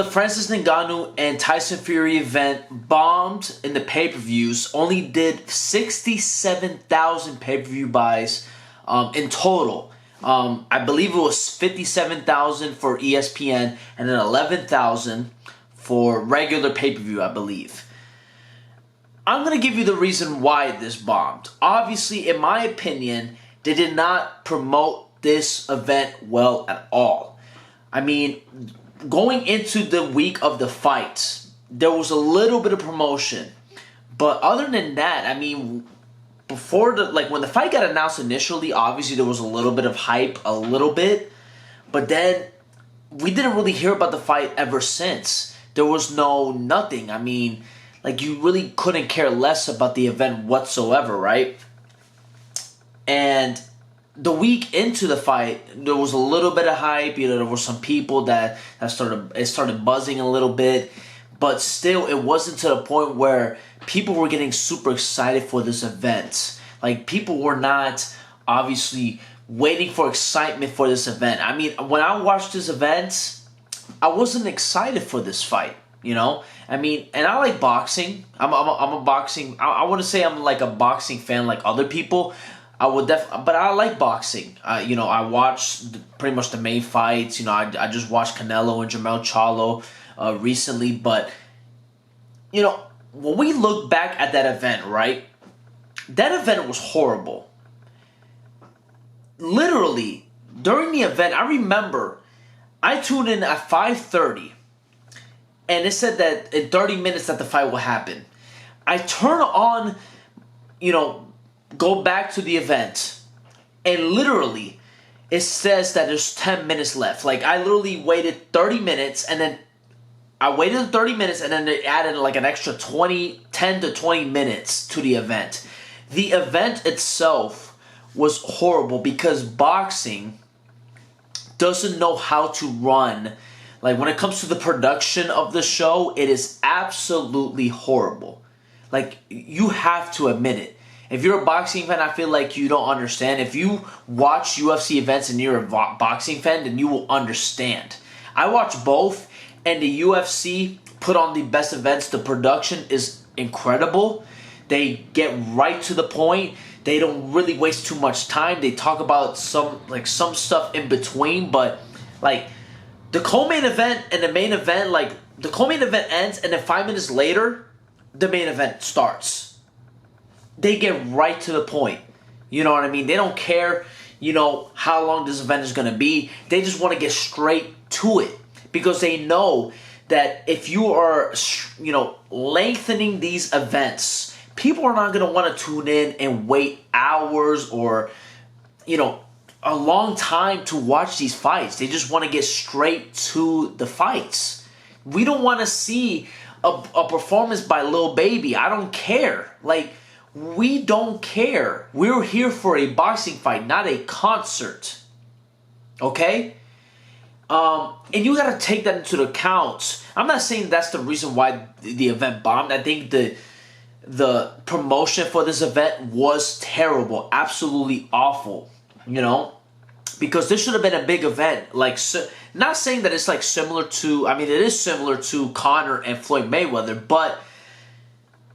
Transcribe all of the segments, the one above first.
The Francis Ngannou and Tyson Fury event bombed in the pay-per-views, only did 67,000 pay-per-view buys in total. I believe it was 57,000 for ESPN and then 11,000 for regular pay-per-view, I believe. I'm going to give you the reason why this bombed. Obviously, in my opinion, they did not promote this event well at all. I mean, going into the week of the fights, there was a little bit of promotion. But other than that, I mean, before when the fight got announced initially, obviously there was a little bit of hype, a little bit. But then we didn't really hear about the fight ever since. There was nothing. I mean, you really couldn't care less about the event whatsoever, right? And the week into the fight, there was a little bit of hype. There were some people that started buzzing a little bit, but still, it wasn't to the point where people were getting super excited for this event. People were not obviously waiting for excitement for this event. I mean, when I watched this event, I wasn't excited for this fight. I mean, and I like boxing. I'm a boxing. I wouldn't say I'm like a boxing fan like other people. But I like boxing. I watched pretty much the main fights. I just watched Canelo and Jermell Charlo recently. But, when we look back at that event, right? That event was horrible. Literally, during the event, I remember I tuned in at 5:30. And it said that in 30 minutes that the fight will happen. I turn on, go back to the event, and literally it says that there's 10 minutes left. I literally waited 30 minutes, and then I waited 30 minutes, and then they added an extra 10 to 20 minutes to the event. The event itself was horrible because boxing doesn't know how to run. When it comes to the production of the show, it is absolutely horrible. You have to admit it. If you're a boxing fan, I feel like you don't understand. If you watch UFC events and you're a boxing fan, then you will understand. I watch both, and the UFC put on the best events. The production is incredible. They get right to the point. They don't really waste too much time. They talk about some stuff in between, but the co-main event and the main event, the co-main event ends, and then 5 minutes later, the main event starts. They get right to the point. You know what I mean? They don't care, how long this event is going to be. They just want to get straight to it because they know that if you are, lengthening these events, people are not going to want to tune in and wait hours or, a long time to watch these fights. They just want to get straight to the fights. We don't want to see a performance by Lil Baby. I don't care. We don't care. We're here for a boxing fight, not a concert. Okay? And you got to take that into account. I'm not saying that's the reason why the event bombed. I think the promotion for this event was terrible. Absolutely awful. Because this should have been a big event. Not saying that it's similar to, it is similar to Conor and Floyd Mayweather, but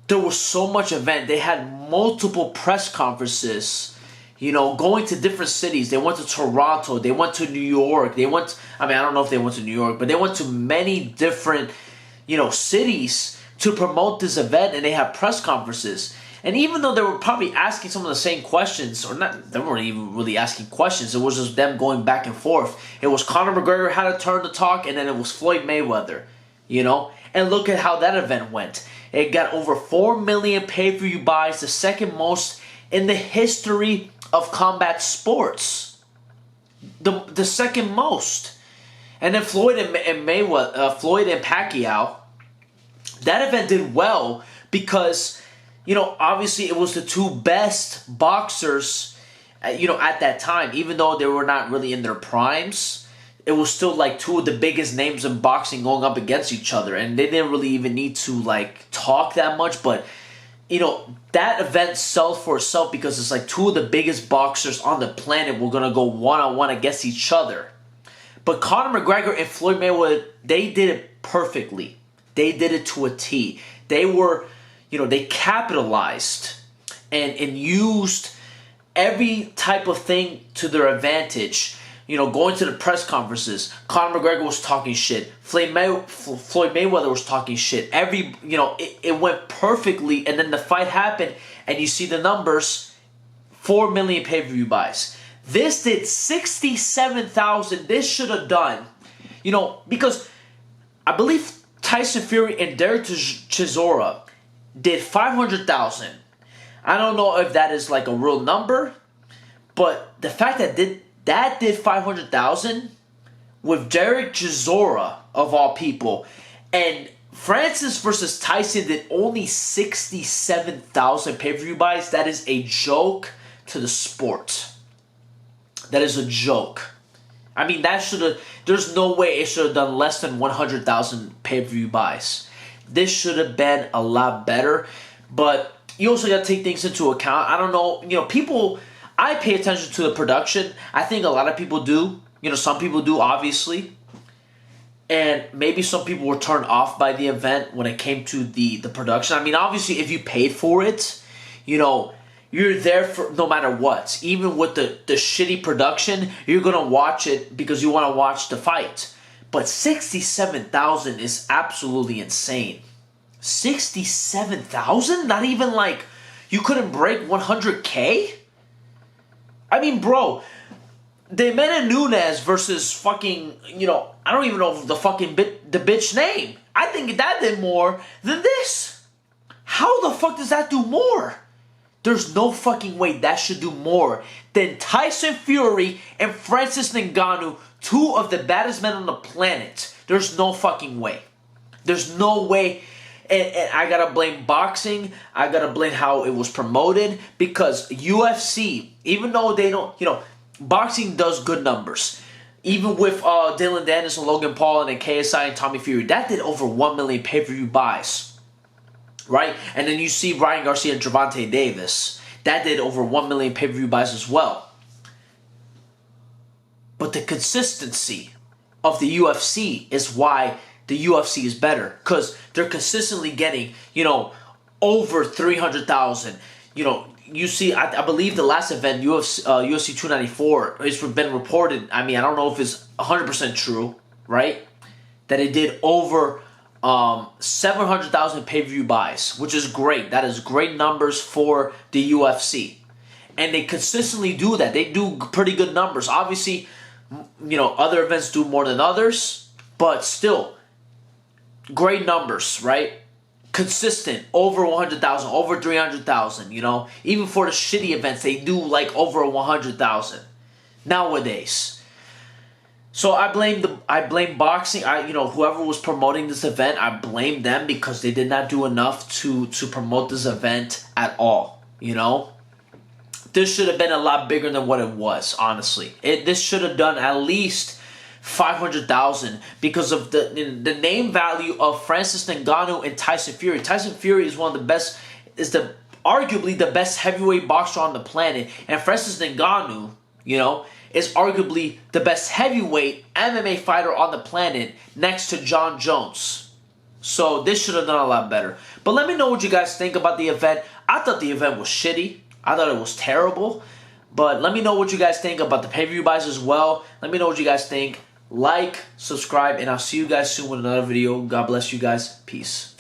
there was so much event. They had multiple press conferences, going to different cities. They went to Toronto. They went to New York. I don't know if they went to New York, but they went to many different, cities to promote this event, and they had press conferences. And even though they were probably asking some of the same questions, or not, they weren't even really asking questions. It was just them going back and forth. It was Conor McGregor had a turn to talk, and then it was Floyd Mayweather, And look at how that event went. It got over 4 million pay-per-view buys, the second most in the history of combat sports. The second most. And then Floyd and Pacquiao, that event did well because, obviously it was the two best boxers, at that time. Even though they were not really in their primes, it was still two of the biggest names in boxing going up against each other. And they didn't really even need to talk that much. But, that event sold for itself because it's two of the biggest boxers on the planet were going to go one-on-one against each other. But Conor McGregor and Floyd Mayweather, they did it perfectly. They did it to a T. They were, they capitalized and used every type of thing to their advantage. Going to the press conferences, Conor McGregor was talking shit. Floyd Mayweather was talking shit. It went perfectly, and then the fight happened, and you see the numbers, 4 million pay-per-view buys. This did 67,000. This should have done, because I believe Tyson Fury and Derek Chisora did 500,000. I don't know if that is like a real number, but the fact that did 500,000 with Derek Chisora of all people, and Francis versus Tyson did only 67,000 pay-per-view buys. That is a joke to the sport. That is a joke. I mean, there's no way it should have done less than 100,000 pay-per-view buys. This should have been a lot better, but you also got to take things into account. I don't know, people, I pay attention to the production. I think a lot of people do. Some people do, obviously. And maybe some people were turned off by the event when it came to the production. I mean, obviously, if you paid for it, you're there for no matter what. Even with the shitty production, you're going to watch it because you want to watch the fight. But 67,000 is absolutely insane. 67,000? Not even like you couldn't break 100K? I mean, bro, the Ngannous versus fucking, I don't even know the fucking the bitch name. I think that did more than this. How the fuck does that do more? There's no fucking way that should do more than Tyson Fury and Francis Ngannou, two of the baddest men on the planet. There's no fucking way. There's no way. And I gotta blame boxing. I gotta blame how it was promoted, because UFC, even though they don't, boxing does good numbers. Even with Dylan Dennis and Logan Paul and then KSI and Tommy Fury, that did over 1 million pay-per-view buys. Right? And then you see Ryan Garcia and Gervonta Davis. That did over 1 million pay-per-view buys as well. But the consistency of the UFC is why the UFC is better. Because they're consistently getting, over 300,000. You see, I believe the last event, UFC 294, it's been reported. I mean, I don't know if it's 100% true, right? That it did over 700,000 pay-per-view buys, which is great. That is great numbers for the UFC. And they consistently do that. They do pretty good numbers. Obviously, other events do more than others, but still, great numbers, right? Consistent, over 100,000, over 300,000, Even for the shitty events, they do like over 100,000 nowadays. So I blame boxing. Whoever was promoting this event, I blame them because they did not do enough to promote this event at all. This should have been a lot bigger than what it was. Honestly, this should have done at least 500,000 because of the name value of Francis Ngannou and Tyson Fury. Tyson Fury is one of the best, arguably the best heavyweight boxer on the planet, and Francis Ngannou, is arguably the best heavyweight MMA fighter on the planet next to John Jones. So this should have done a lot better. But let me know what you guys think about the event. I thought the event was shitty. I thought it was terrible. But let me know what you guys think about the pay-per-view buys as well. Let me know what you guys think. Like, subscribe, and I'll see you guys soon with another video. God bless you guys. Peace.